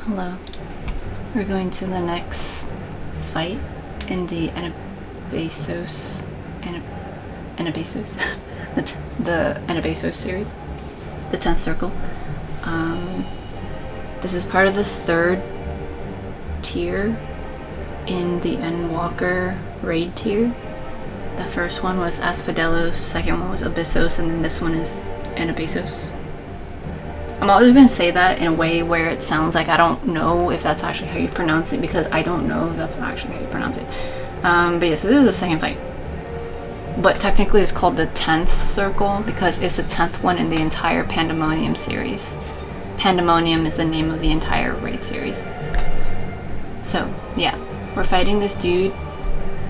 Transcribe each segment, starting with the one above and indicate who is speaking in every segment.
Speaker 1: Hello. We're going to the next fight in the Anabaseios. Anabaseios? the Anabaseios series. The 10th circle. This is part of the 3rd tier in the Endwalker raid tier. The first one was Asphodelos, second one was Abyssos, and then this one is Anabaseios. I'm always going to say that in a way where it sounds like I don't know if that's actually how you pronounce it, because I don't know if that's actually how you pronounce it. But yeah, so this is the second fight. But technically it's called the 10th circle because it's the 10th one in the entire Pandæmonium series. Pandæmonium is the name of the entire raid series. So, yeah. We're fighting this dude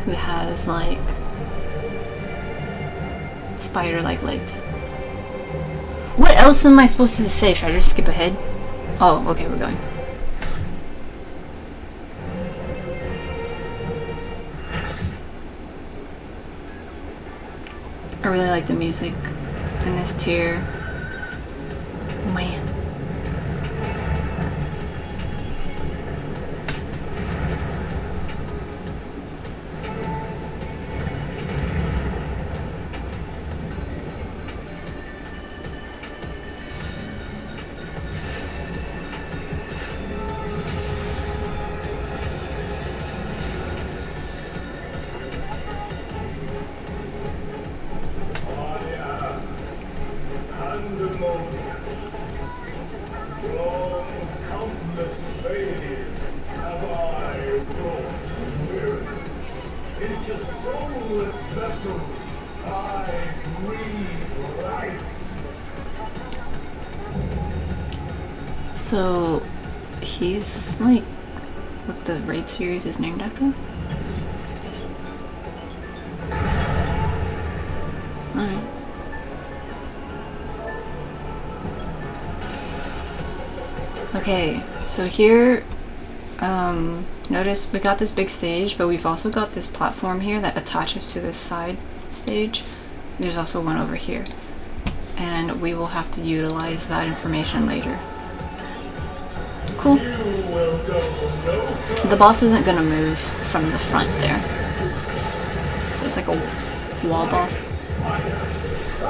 Speaker 1: who has, like, spider-like legs. What else am I supposed to say? Should I just skip ahead? Oh, okay, we're going. I really like the music in this tier. Man.
Speaker 2: Pandæmonium. From countless slaves have I brought miracles. Into soulless vessels I breathe life.
Speaker 1: So, he's like what the raid series is named after? Alright. Okay, so here, notice we got this big stage, but we've also got this platform here that attaches to this side stage. There's also one over here. And we will have to utilize that information later. Cool. The boss isn't gonna move from the front there. So it's like a wall boss.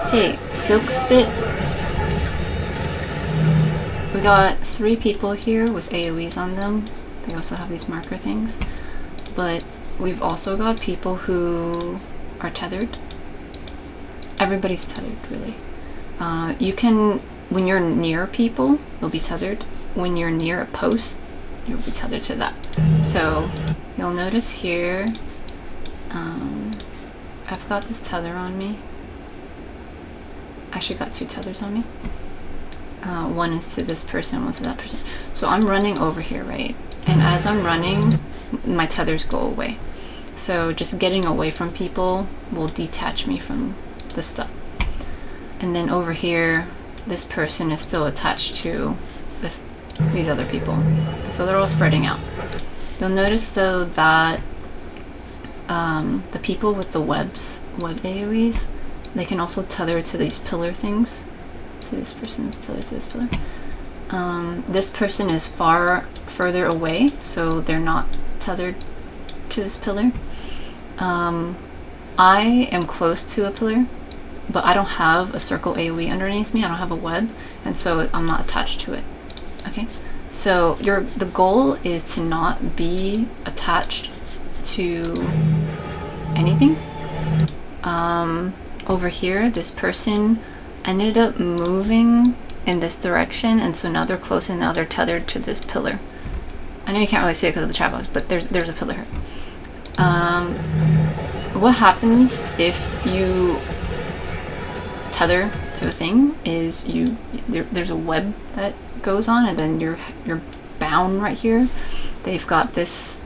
Speaker 1: Okay, Silk Spit. We got 3 people here with AoEs on them. They also have these marker things. But we've also got people who are tethered. Everybody's tethered, really. You can, when you're near people, you'll be tethered. When you're near a post, you'll be tethered to that. So you'll notice here, I've got this tether on me. I actually got 2 tethers on me. One is to this person, one's to that person. So I'm running over here, right? And as I'm running, my tethers go away. So just getting away from people will detach me from the stuff. And then over here, this person is still attached to these other people. So they're all spreading out. You'll notice though that the people with the web AoEs, they can also tether to these pillar things. So this person is tethered to this pillar. This person is further away, so they're not tethered to this pillar. I am close to a pillar, but I don't have a circle AoE underneath me. I don't have a web, and so I'm not attached to it. Okay, so the goal is to not be attached to anything. Over here, this person ended up moving in this direction, and so now they're close and now they're tethered to this pillar. I know you can't really see it because of the chat box, but there's a pillar here. What happens if you tether to a thing is there's a web that goes on, and then you're bound right here. They've got this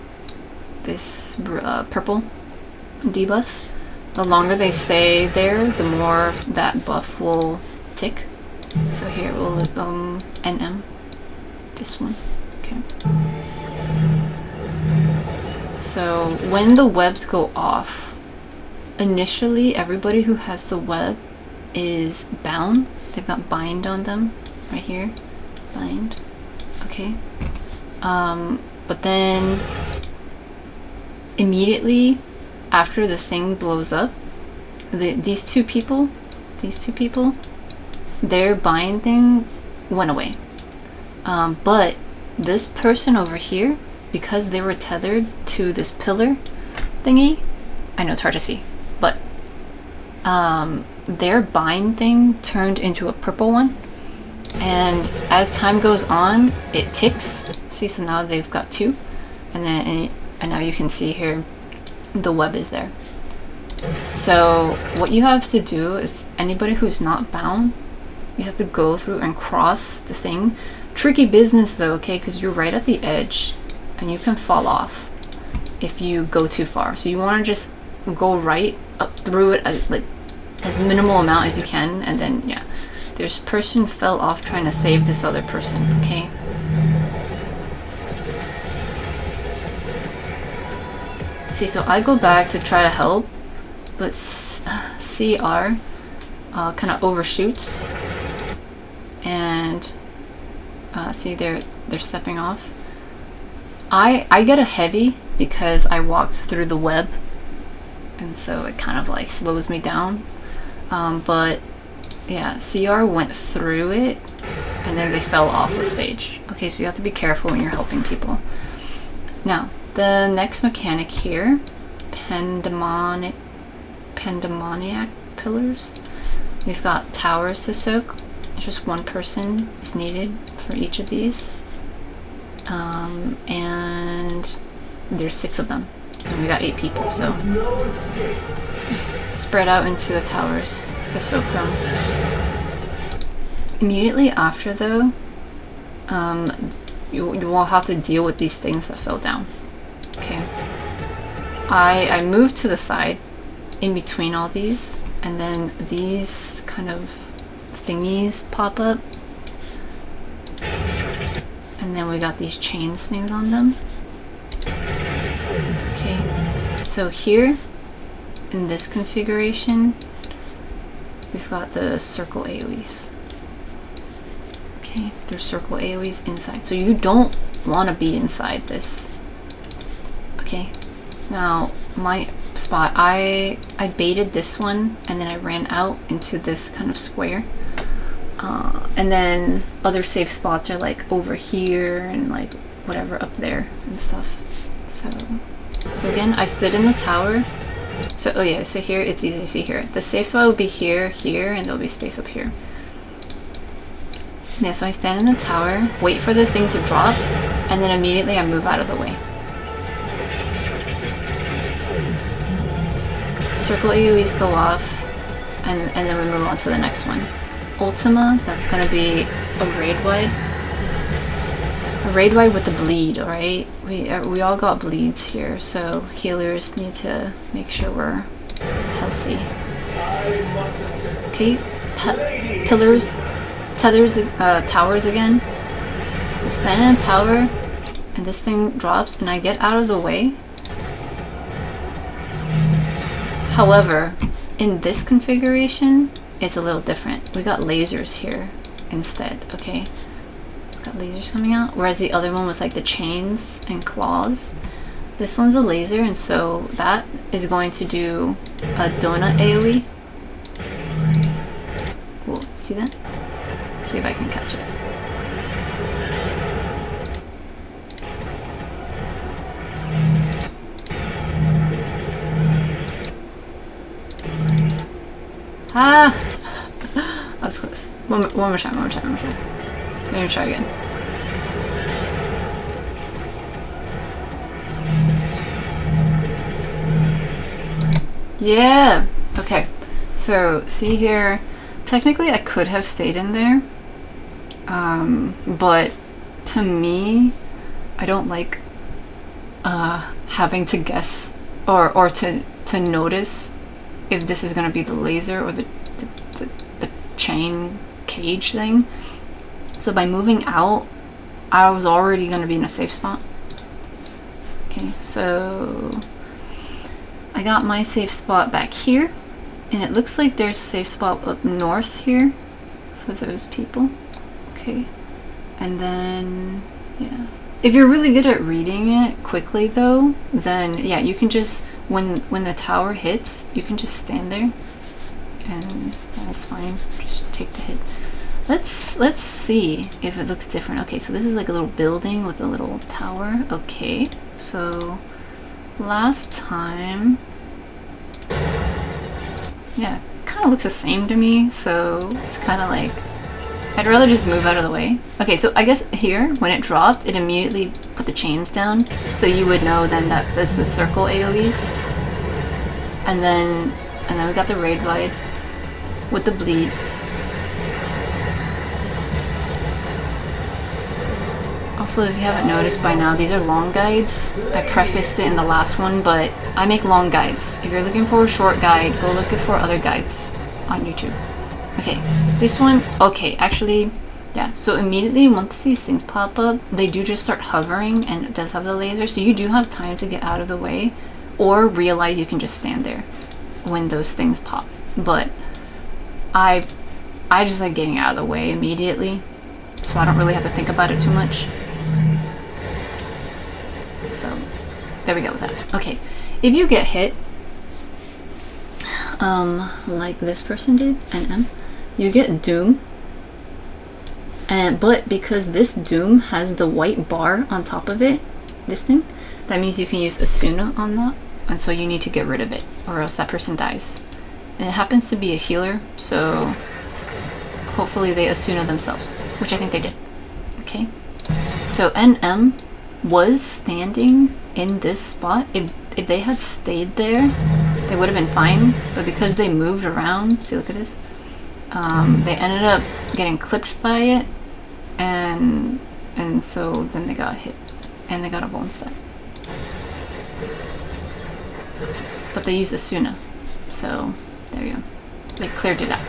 Speaker 1: purple debuff. The longer they stay there, the more that buff will tick. So here we'll look NM. This one. Okay. So when the webs go off, initially everybody who has the web is bound. They've got bind on them right here. Bind. Okay. But then immediately after the thing blows up, these two people, their bind thing went away. But this person over here, because they were tethered to this pillar thingy, I know it's hard to see, but their bind thing turned into a purple one, and as time goes on it ticks. See, so now they've got two, and now you can see here the web is there. So what you have to do is, anybody who's not bound, you have to go through and cross the thing. Tricky business though, okay, because you're right at the edge and you can fall off if you go too far. So you want to just go right up through it as minimal amount as you can, and then yeah, this person fell off trying to save this other person, okay? See, so I go back to try to help, but CR kind of overshoots, and see, they're stepping off. I get a heavy because I walked through the web, and so it kind of like slows me down. But yeah, CR went through it and then they fell off the stage. Okay, so you have to be careful when you're helping people. Now, the next mechanic here, Pandæmonium pillars. We've got towers to soak. Just one person is needed for each of these. And there's 6 of them. And we got 8 people, so just spread out into the towers to soak them. Immediately after though, you will have to deal with these things that fell down. Okay. I moved to the side in between all these, and then these kind of thingies pop up. And then we got these chains things on them. Okay, so here in this configuration, we've got the circle AoEs. Okay, there's circle AoEs inside, so you don't want to be inside this. Okay, now my spot, I baited this one and then I ran out into this kind of square. And then other safe spots are like over here and like whatever up there and stuff. So again, I stood in the tower. So oh yeah, so here it's easy to see here. The safe spot will be here, and there'll be space up here. Yeah, so I stand in the tower, wait for the thing to drop, and then immediately I move out of the way. Circle AoEs go off, and then we move on to the next one. Ultima, that's gonna be a raid wide. A raid wide with the bleed, alright? We all got bleeds here, so healers need to make sure we're healthy. Okay, pillars, tethers, towers again. So stand in a tower, and this thing drops, and I get out of the way. However, in this configuration, it's a little different. We got lasers here instead, okay? We got lasers coming out, whereas the other one was like the chains and claws. This one's a laser, and so that is going to do a donut AoE. Cool, see that? Let's see if I can catch it. Ah! That was close. One more time. Let me try again. Yeah! Okay. So, see here, technically I could have stayed in there, but to me, I don't like having to guess or to notice if this is going to be the laser or the chain cage thing. So by moving out, I was already going to be in a safe spot. Okay, so I got my safe spot back here, and it looks like there's a safe spot up north here for those people. Okay, and then yeah, If you're really good at reading it quickly though, then yeah, you can just, when the tower hits, you can just stand there and that's fine. Just take the hit. Let's see if it looks different. Okay, so this is like a little building with a little tower. Okay, so last time, yeah, kind of looks the same to me, so it's kind of like, I'd rather just move out of the way. Okay, so I guess here, when it dropped, it immediately put the chains down, so you would know then that this is circle AoEs. And then we got the raid glide with the bleed. Also, if you haven't noticed by now, these are long guides. I prefaced it in the last one, but I make long guides. If you're looking for a short guide, go looking for other guides on YouTube. Okay, this one, okay, actually, yeah, so immediately once these things pop up, they do just start hovering, and it does have the laser, so you do have time to get out of the way, or realize you can just stand there when those things pop. But I just like getting out of the way immediately, so I don't really have to think about it too much. So, there we go with that. Okay, if you get hit, like this person did, NM, you get Doom, but because this Doom has the white bar on top of it, this thing, that means you can use Asuna on that, and so you need to get rid of it, or else that person dies. And it happens to be a healer, so hopefully they Asuna themselves, which I think they did. Okay, so NM was standing in this spot. If they had stayed there, they would have been fine, but because they moved around, see, look at this, they ended up getting clipped by it, and so then they got hit, and they got a bone stack. But they used Asuna, so there you go. They cleared it out.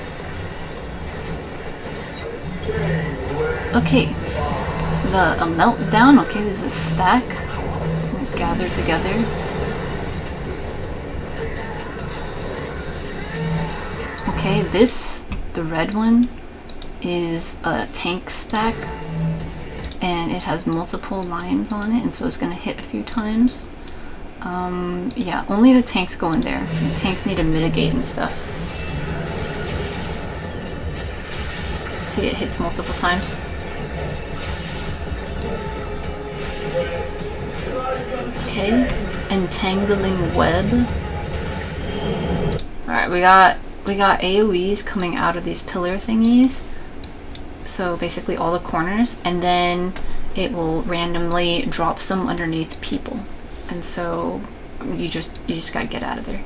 Speaker 1: Okay, a meltdown. Okay, there's a stack gathered together. Okay, the red one is a tank stack, and it has multiple lines on it, and so it's gonna hit a few times. Yeah, only the tanks go in there. The tanks need to mitigate and stuff. See, it hits multiple times. Okay, entangling web. Alright, we got AoEs coming out of these pillar thingies. So basically all the corners, and then it will randomly drop some underneath people. And so you just gotta get out of there.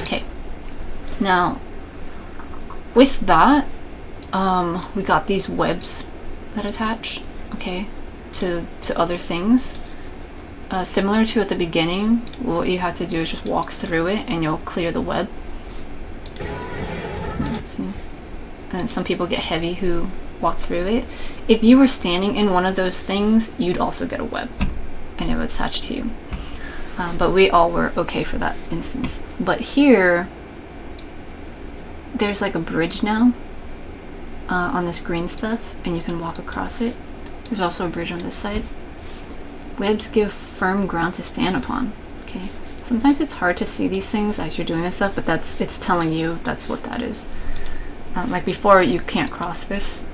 Speaker 1: Okay. Now with that, we got these webs that attach, okay, to other things. Similar to at the beginning, what you have to do is just walk through it and you'll clear the web. See? And some people get heavy who walk through it. If you were standing in one of those things, you'd also get a web and it would attach to you. But we all were okay for that instance. But here, there's like a bridge now on this green stuff, and you can walk across it. There's also a bridge on this side. Webs give firm ground to stand upon. Okay. Sometimes it's hard to see these things as you're doing this stuff, but it's telling you that's what that is. Like before, you can't cross this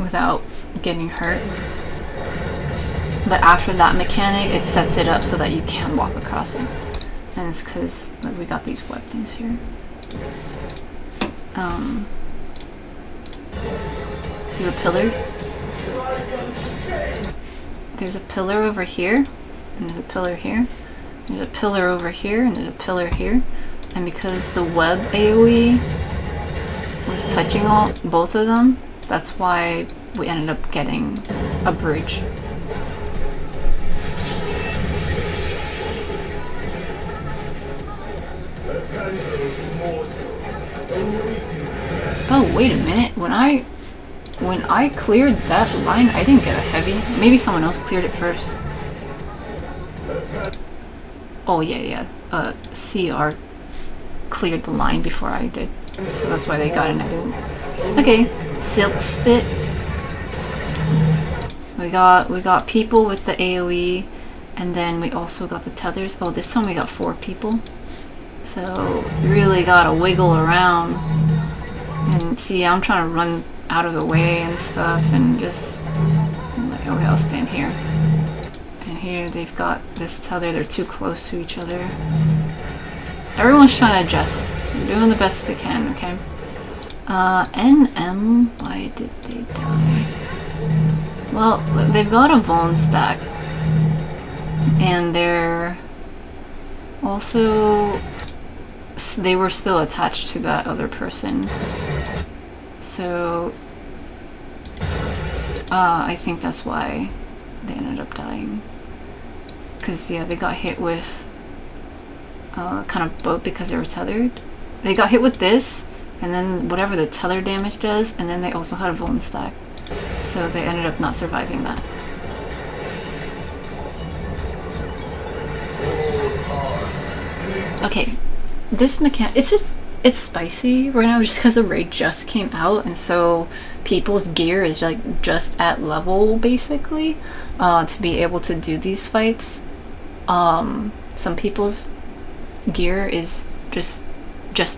Speaker 1: without getting hurt. But after that mechanic, it sets it up so that you can walk across it. And it's because like, we got these web things here. This is a pillar. There's a pillar over here, and there's a pillar here. There's a pillar over here, and there's a pillar here. And because the web AoE was touching both of them, that's why we ended up getting a bridge. Oh, wait a minute. When I cleared that line, I didn't get a heavy. Maybe someone else cleared it first. Oh, yeah. CR cleared the line before I did. So that's why they got it and I didn't. Okay, Silk Spit. We got people with the AoE, and then we also got the tethers. Oh, this time we got 4 people. So you really gotta wiggle around. And see, I'm trying to run out of the way and stuff, and just like, okay, I'll stand here. And here they've got this tether. They're too close to each other. Everyone's trying to adjust. They're doing the best they can. Okay. NM. Why did they die? Well, they've got a Vuln stack, and they're also, they were still attached to that other person. So I think that's why they ended up dying. Because yeah, they got hit with kind of both because they were tethered. They got hit with this, and then whatever the tether damage does, and then they also had a Vuln stack. So they ended up not surviving that. Okay, this mechanic, it's spicy right now just because the raid just came out, and so people's gear is like just at level basically to be able to do these fights. Some people's gear is just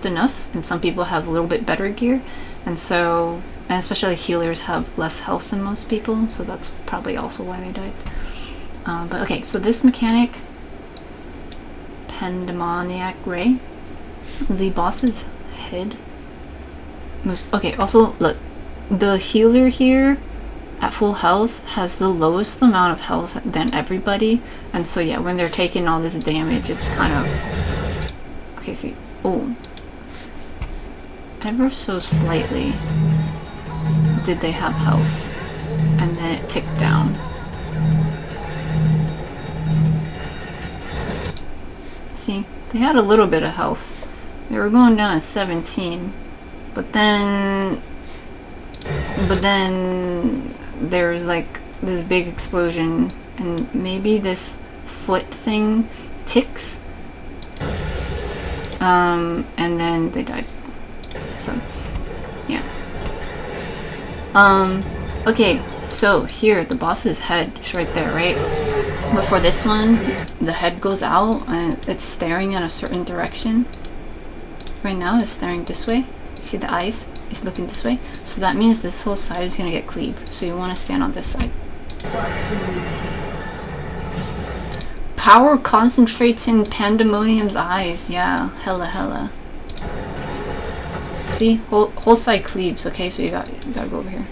Speaker 1: enough, and some people have a little bit better gear, and so, and especially healers have less health than most people, so that's probably also why they died. But okay, so this mechanic, Pandæmonium Ray, the boss's head moves. Okay, also look, the healer here at full health has the lowest amount of health than everybody, and so yeah, when they're taking all this damage, it's kind of okay. See, oh, ever so slightly did they have health, and then it ticked down. See, they had a little bit of health. They were going down at 17, but then there's like this big explosion, and maybe this foot thing ticks, and then they died. So yeah. Okay, so here the boss's head is right there, right? But for this one, the head goes out and it's staring in a certain direction. Right now it's staring this way. See the eyes? It's looking this way. So that means this whole side is gonna get cleaved. So you wanna stand on this side. Power concentrates in Pandæmonium's eyes. Yeah, hella. See, whole side cleaves. Okay, so you gotta go over here.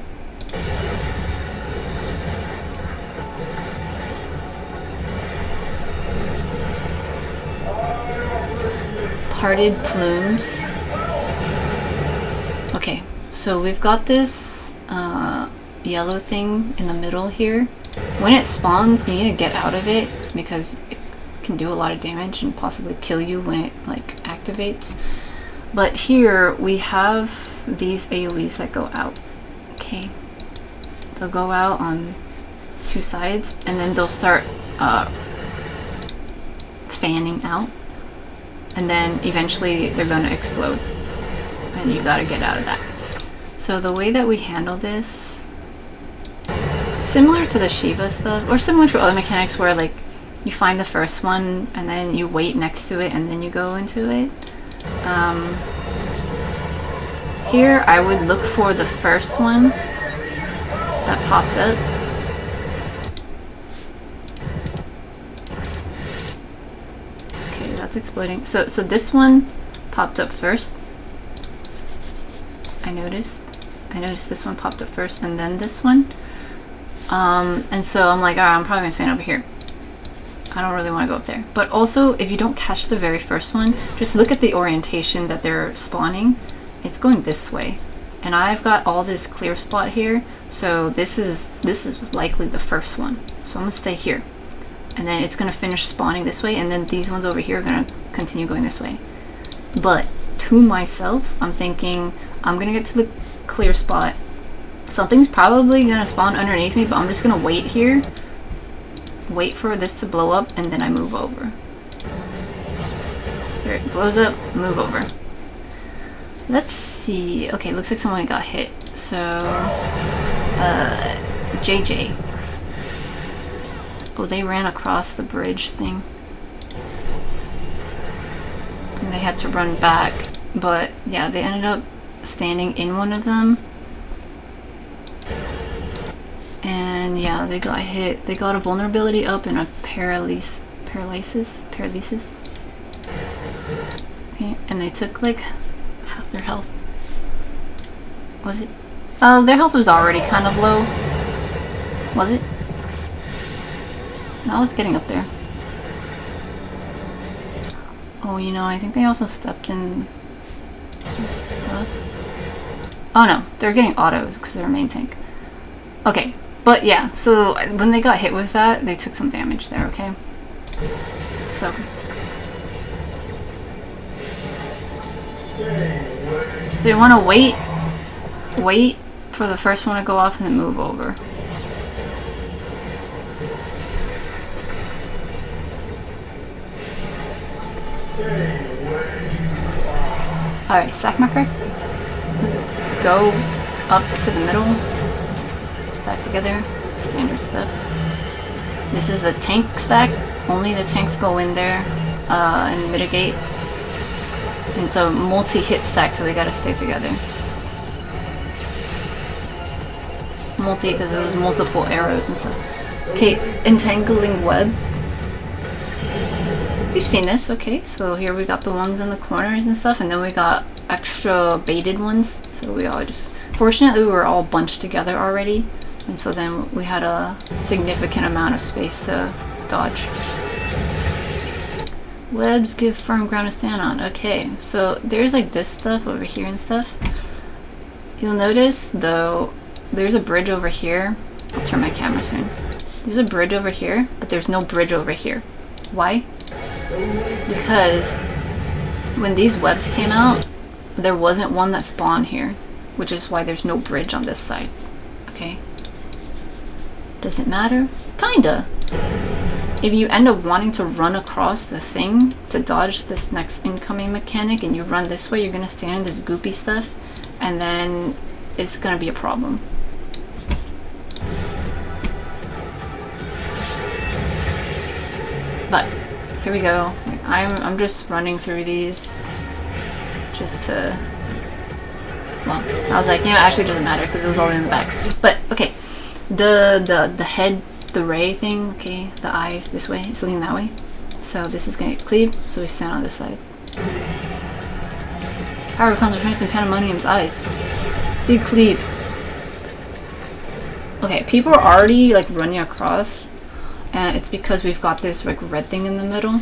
Speaker 1: Parted plumes. Okay, so we've got this yellow thing in the middle here. When it spawns, you need to get out of it because it can do a lot of damage and possibly kill you when it like activates. But here we have these AoEs that go out. Okay, they'll go out on 2 sides, and then they'll start fanning out, and then eventually they're gonna explode, and you gotta get out of that. So the way that we handle this, similar to the Shiva stuff, or similar to other mechanics where like you find the first one and then you wait next to it and then you go into it. Here I would look for the first one that popped up. Okay, that's exploding. So this one popped up first. I noticed this one popped up first, and then this one. And so I'm like, alright, I'm probably gonna stand over here. I don't really want to go up there. But also, if you don't catch the very first one, just look at the orientation that they're spawning. It's going this way, and I've got all this clear spot here, so this is likely the first one. So I'm gonna stay here, and then it's gonna finish spawning this way, and then these ones over here are gonna continue going this way. But to myself, I'm thinking I'm gonna get to the clear spot. Something's probably gonna spawn underneath me, but I'm just gonna wait here, wait for this to blow up, and then I move over. There, it blows up, move over. Let's see. Okay, looks like someone got hit. So, JJ. Oh, they ran across the bridge thing. And they had to run back. But, yeah, they ended up standing in one of them. And, yeah, they got hit. They got a vulnerability up and a paralysis. Okay, and they took, like, half their health. Was it? Their health was already kind of low. Was it? No, I was getting up there. Oh, you know, I think they also stepped in some stuff. Oh no, they're getting autos because they're main tank. Okay, but yeah, so when they got hit with that, they took some damage there, okay? So you want to wait for the first one to go off and then move over. Alright, stack marker. Go up to the middle. Stack together. Standard stuff. This is the tank stack. Only the tanks go in there and mitigate. And it's a multi-hit stack, so they gotta stay together. Multi because it was multiple arrows and stuff. Okay, entangling web. You've seen this, okay? So here we got the ones in the corners and stuff, and then we got extra baited ones. So we all just, fortunately we were all bunched together already, and so then we had a significant amount of space to dodge. Webs give firm ground to stand on. Okay, so there's like this stuff over here and stuff. You'll notice though, there's a bridge over here. I'll turn my camera soon. There's a bridge over here, but there's no bridge over here. Why? Because when these webs came out, there wasn't one that spawned here, which is why there's no bridge on this side. Okay? Does it matter? Kinda. If you end up wanting to run across the thing to dodge this next incoming mechanic and you run this way, you're gonna stand in this goopy stuff, and then it's gonna be a problem. But here we go. Like, I'm just running through these just to, well, I was like, you know, actually it doesn't matter because it was all in the back. But okay, the head, the ray thing, okay, the eyes this way, it's looking that way. So this is gonna get cleaved, so we stand on this side. Power concentrates in Pandæmonium's eyes. Big cleave. Okay, people are already like running across, and it's because we've got this like red thing in the middle.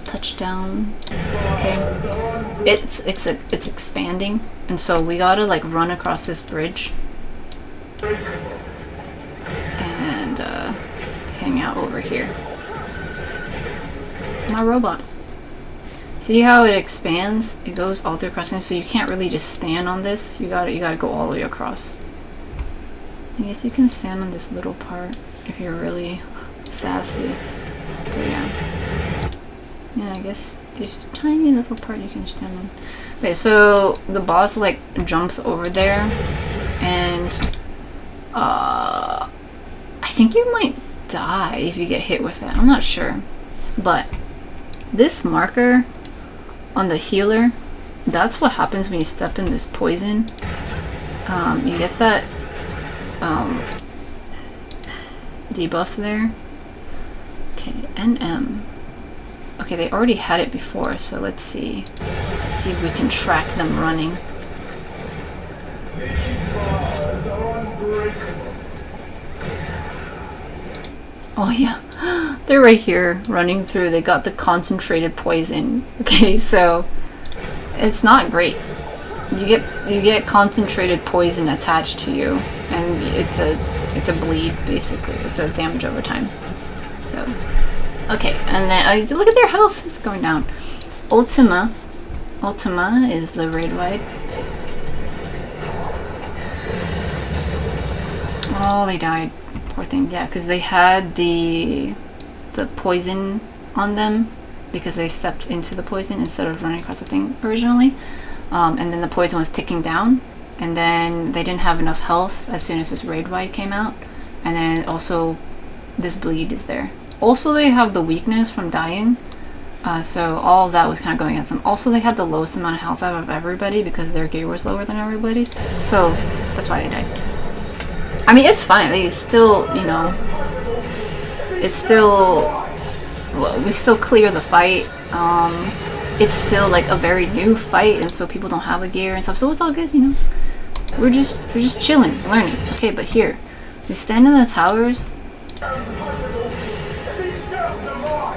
Speaker 1: Touchdown. Okay. It's expanding, and so we gotta like run across this bridge and hang out over here. My robot. See how it expands? It goes all the way across, so you can't really just stand on this. You gotta go all the way across. I guess you can stand on this little part if you're really sassy. But yeah. Yeah, I guess there's a tiny little part you can stand on. Okay, so the boss like jumps over there, and I think you might die if you get hit with it. I'm not sure, but this marker on the healer, that's what happens when you step in this poison. You get that debuff there. Okay, NM. Okay, they already had it before, so let's see. Let's see if we can track them running.
Speaker 2: These bars are unbreakable.
Speaker 1: Oh yeah, they're right here running through. They got the concentrated poison. Okay, so it's not great. You get concentrated poison attached to you, and it's a bleed basically. It's a damage over time. So okay, and then look at their health. It's going down. Ultima is the raid wide. Oh, they died. Poor thing. Yeah, because they had the poison on them because they stepped into the poison instead of running across the thing originally. and then the poison was ticking down, and then they didn't have enough health as soon as this raid wipe came out, and then also this bleed is there. Also, they have the weakness from dying, so all of that was kind of going against them. Also, they had the lowest amount of health out of everybody because their gear was lower than everybody's, so that's why they died. I mean, it's fine. They still, you know, it's still, well, we still clear the fight. It's still like a very new fight, and so people don't have the gear and stuff, so it's all good, you know. We're just chilling, learning. Okay, but here, we stand in the towers.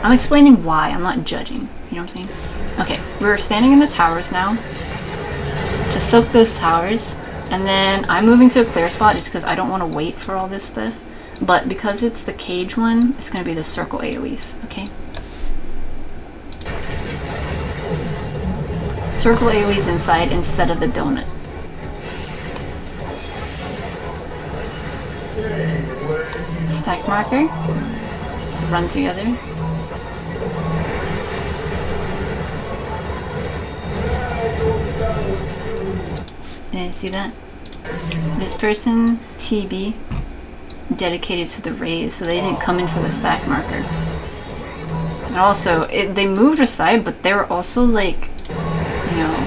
Speaker 1: I'm explaining why, I'm not judging, you know what I'm saying? Okay, we're standing in the towers now to soak those towers, and then I'm moving to a clear spot just because I don't want to wait for all this stuff, but because it's the cage one, it's going to be the circle AoEs, okay? Circle AoEs inside instead of the donut. Stack marker. Let's run together. Yeah, see that? This person, TB, dedicated to the raise, so they didn't come in for the stack marker. And also, they moved aside, but they were also like, you know,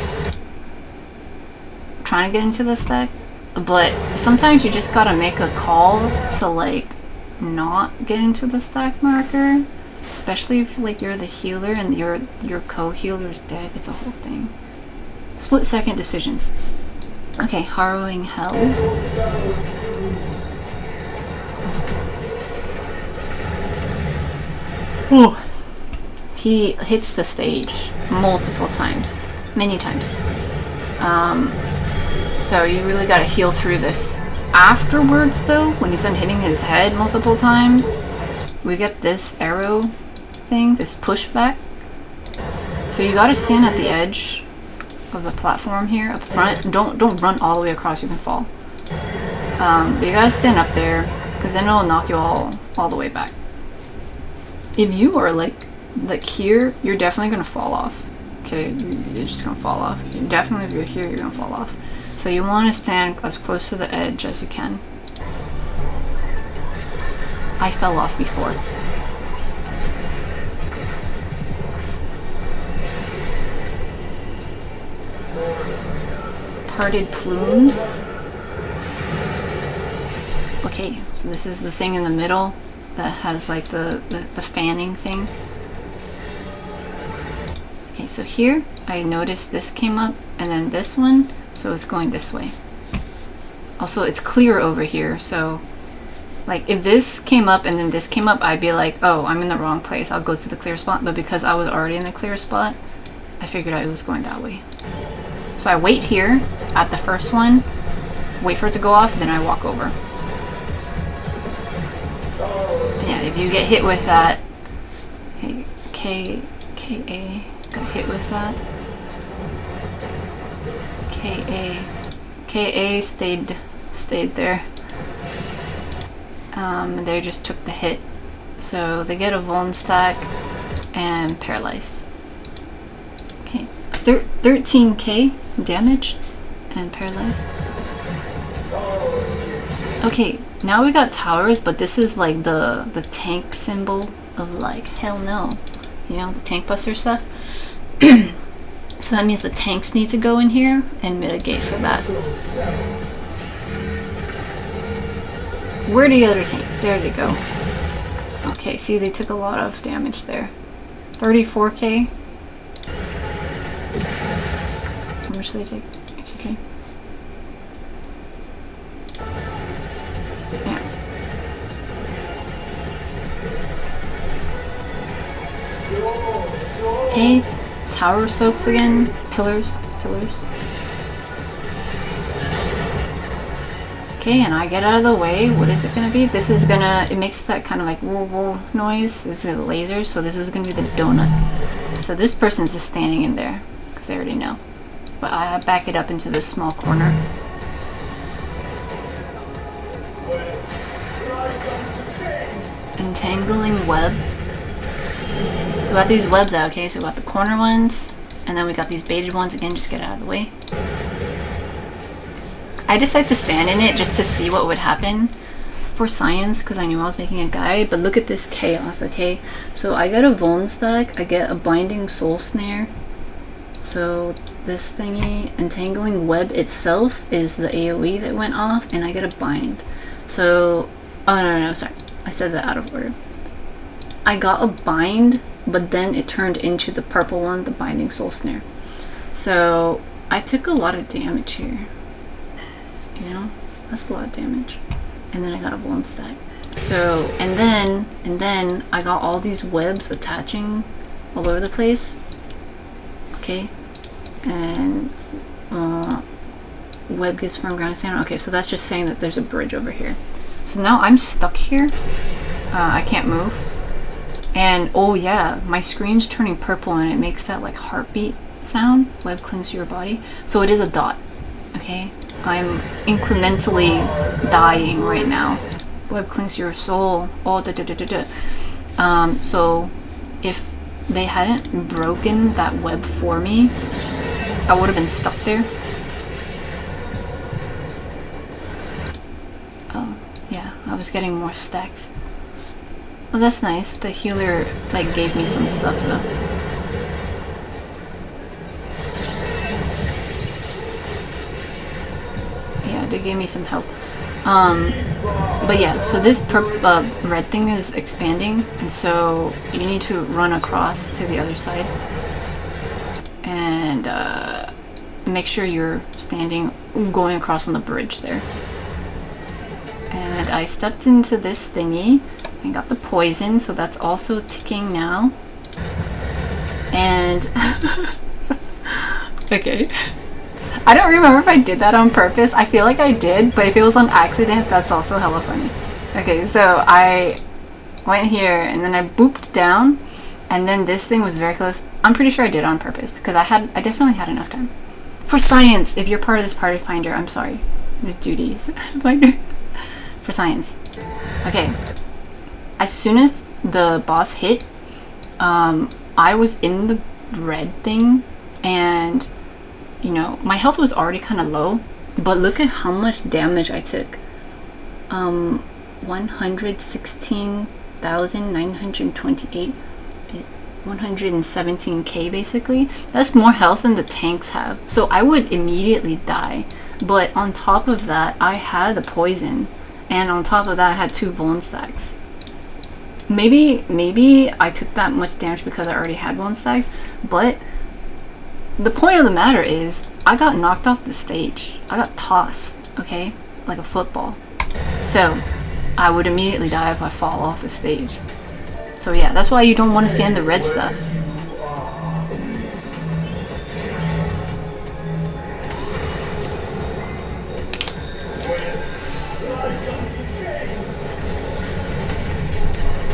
Speaker 1: trying to get into the stack. But sometimes you just gotta make a call to like not get into the stack marker, especially if like you're the healer and your co-healer is dead. It's a whole thing. Split second decisions. Okay, harrowing hell. Ooh. He hits the stage multiple times, many times. So you really gotta heal through this. Afterwards though, when he's done hitting his head multiple times, we get this arrow thing, this pushback. So you gotta stand at the edge of the platform here up front. Don't run all the way across, you can fall. But you gotta stand up there, because then it'll knock you all the way back. If you are like here, you're definitely gonna fall off. Okay, you're just gonna fall off. Definitely if you're here, you're gonna fall off. So you want to stand as close to the edge as you can. I fell off before. Parted plumes. Okay, so this is the thing in the middle that has like the fanning thing. Okay, so here I noticed this came up and then this one, so it's going this way. Also, it's clear over here, so like if this came up and then this came up, I'd be like, oh, I'm in the wrong place, I'll go to the clear spot. But because I was already in the clear spot, I figured out it was going that way. So I wait here at the first one, wait for it to go off, then I walk over. And yeah, if you get hit with that, okay, KA got hit with that. KA stayed there. They just took the hit. So they get a vuln stack and paralyzed. Okay, 13k damage and paralyzed. Okay, now we got towers, but this is like the tank symbol of like, hell no. You know, the tank buster stuff. So that means the tanks need to go in here and mitigate for that. Where'd the other tank? There they go. Okay, see, they took a lot of damage there. 34k. How much did they take? 2k. Yeah. Okay, tower soaks again. Pillars. Okay, and I get out of the way. What is it gonna be? This is gonna, it makes that kind of like whoa whoa noise. This is a laser, so this is gonna be the donut. So this person's just standing in there, because they already know. But I back it up into this small corner. Entangling web. We got these webs out, okay? So we got the corner ones, And then we got these baited ones again, just get out of the way. I decided to stand in it just to see what would happen for science, because I knew I was making a guide. But look at this chaos, okay? So I got a Vuln stack, I get a binding soul snare. So this thingy, entangling web itself is the AoE that went off, and I get a bind. So, oh no, sorry, I said that out of order. I got a bind, but then it turned into the purple one, the binding soul snare. So I took a lot of damage here. You know, that's a lot of damage. And then I got a Vuln stack. So, and then I got all these webs attaching all over the place. Okay, and web gets from ground sound. Okay, so that's just saying that there's a bridge over here. So now I'm stuck here. I can't move. And oh yeah, my screen's turning purple and it makes that like heartbeat sound. Web clings to your body. So it is a dot. Okay, I'm incrementally dying right now. Web clings to your soul. Oh, so if they hadn't broken that web for me, I would have been stuck there. Oh, yeah, I was getting more stacks. Oh, that's nice. The healer like gave me some stuff though. They gave me some health. But yeah, so this red thing is expanding, and so you need to run across to the other side and make sure you're going across on the bridge there. And I stepped into this thingy and got the poison, so that's also ticking now. And okay. I don't remember if I did that on purpose. I feel like I did, but if it was on accident, that's also hella funny. Okay, so I went here and then I booped down, and then this thing was very close. I'm pretty sure I did it on purpose because I definitely had enough time. For science, if you're part of this party finder, I'm sorry. This duties finder. For science. Okay. As soon as the boss hit, I was in the red thing, and you know, my health was already kind of low, but look at how much damage I took. 116,928, 117k basically. That's more health than the tanks have. So I would immediately die. But on top of that, I had the poison, and on top of that, I had 2 Vuln stacks. Maybe I took that much damage because I already had Vuln stacks, but the point of the matter is, I got knocked off the stage. I got tossed, okay? Like a football. So, I would immediately die if I fall off the stage. So yeah, that's why you don't want to stand the red stuff.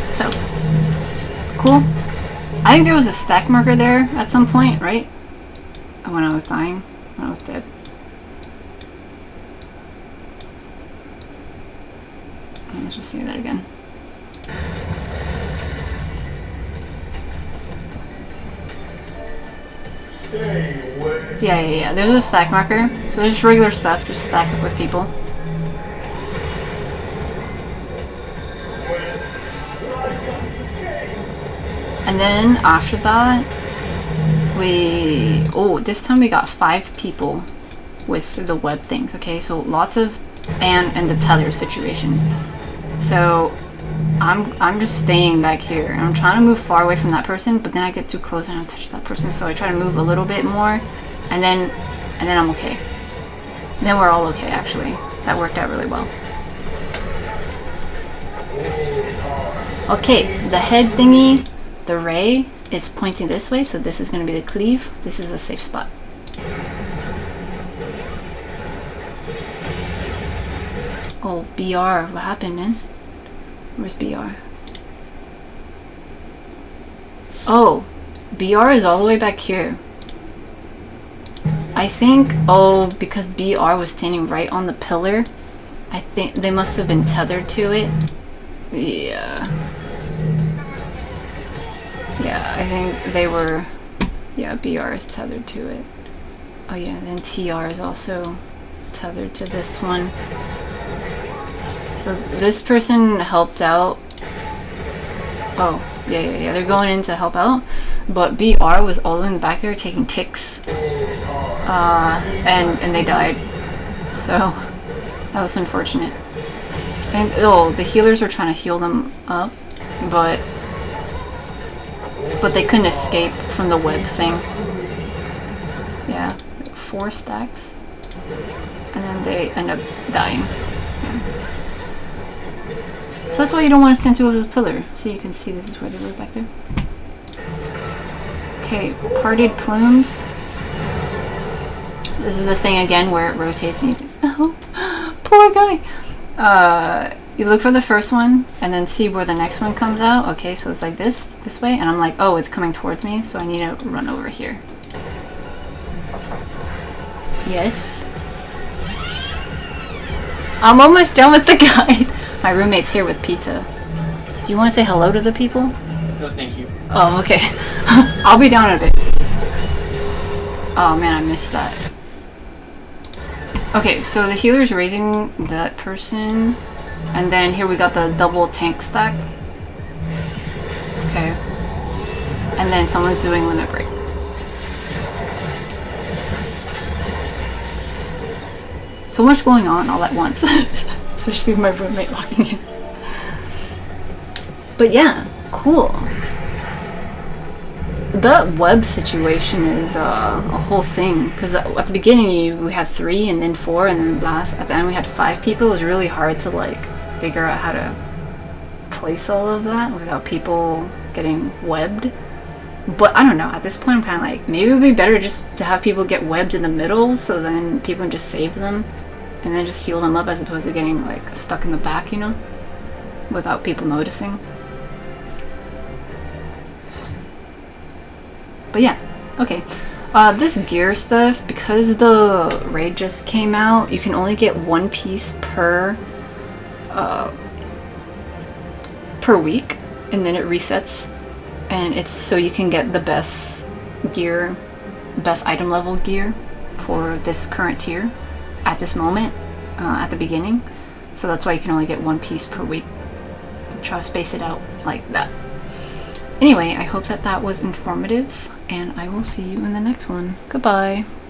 Speaker 1: So, cool. I think there was a stack marker there at some point, right? When I was dying, when I was dead. Let's just see that again.
Speaker 2: Stay away.
Speaker 1: Yeah. There's a stack marker. So there's just regular stuff, just stack it with people. And then after that, this time we got 5 people with the web things, okay? So lots of and the tether situation. So I'm just staying back here. I'm trying to move far away from that person, but then I get too close and I touch that person. So I try to move a little bit more, and then I'm okay. Then we're all okay, actually. That worked out really well. Okay, the head thingy, the ray, is pointing this way, so this is going to be the cleave. This is a safe spot. Oh, BR. What happened, man? Where's BR? Oh, BR is all the way back here. I think, because BR was standing right on the pillar, I think they must have been tethered to it. Yeah, I think they were Yeah, BR is tethered to it. Oh yeah, then TR is also tethered to this one. So this person helped out. Oh, yeah, they're going in to help out. But BR was all the way in the back there taking ticks. And they died. So that was unfortunate. And the healers were trying to heal them up, but they couldn't escape from the web thing. Yeah, 4 stacks. And then they end up dying. Yeah. So that's why you don't want to stand too close to this pillar. So you can see this is where they were back there. Okay, partied plumes. This is the thing again where it rotates and you can, oh, poor guy. You look for the first one and then see where the next one comes out. Okay, so it's like this way, and I'm like, oh, it's coming towards me, so I need to run over here. Yes. I'm almost done with the guide. My roommate's here with pizza. Do you want to say hello to the people?
Speaker 3: No, thank you.
Speaker 1: Oh, okay. I'll be down in a bit. Oh man, I missed that. Okay, so the healer's raising that person, and then here we got the double tank stack. Okay. And then someone's doing limit break. So much going on all at once. Especially with my roommate walking in. But yeah, cool. That web situation is a whole thing, because at the beginning we had 3 and then 4 and then at the end we had 5 people. It was really hard to like figure out how to place all of that without people getting webbed. But I don't know, at this point I'm kind of like, maybe it would be better just to have people get webbed in the middle so then people can just save them and then just heal them up as opposed to getting like stuck in the back, you know, without people noticing. But yeah, okay. This gear stuff, because the raid just came out, you can only get 1 piece per week, and then it resets, and it's so you can get the best gear, best item level gear for this current tier at this moment, at the beginning. So that's why you can only get 1 piece per week. Try to space it out like that. Anyway, I hope that was informative, and I will see you in the next one. Goodbye.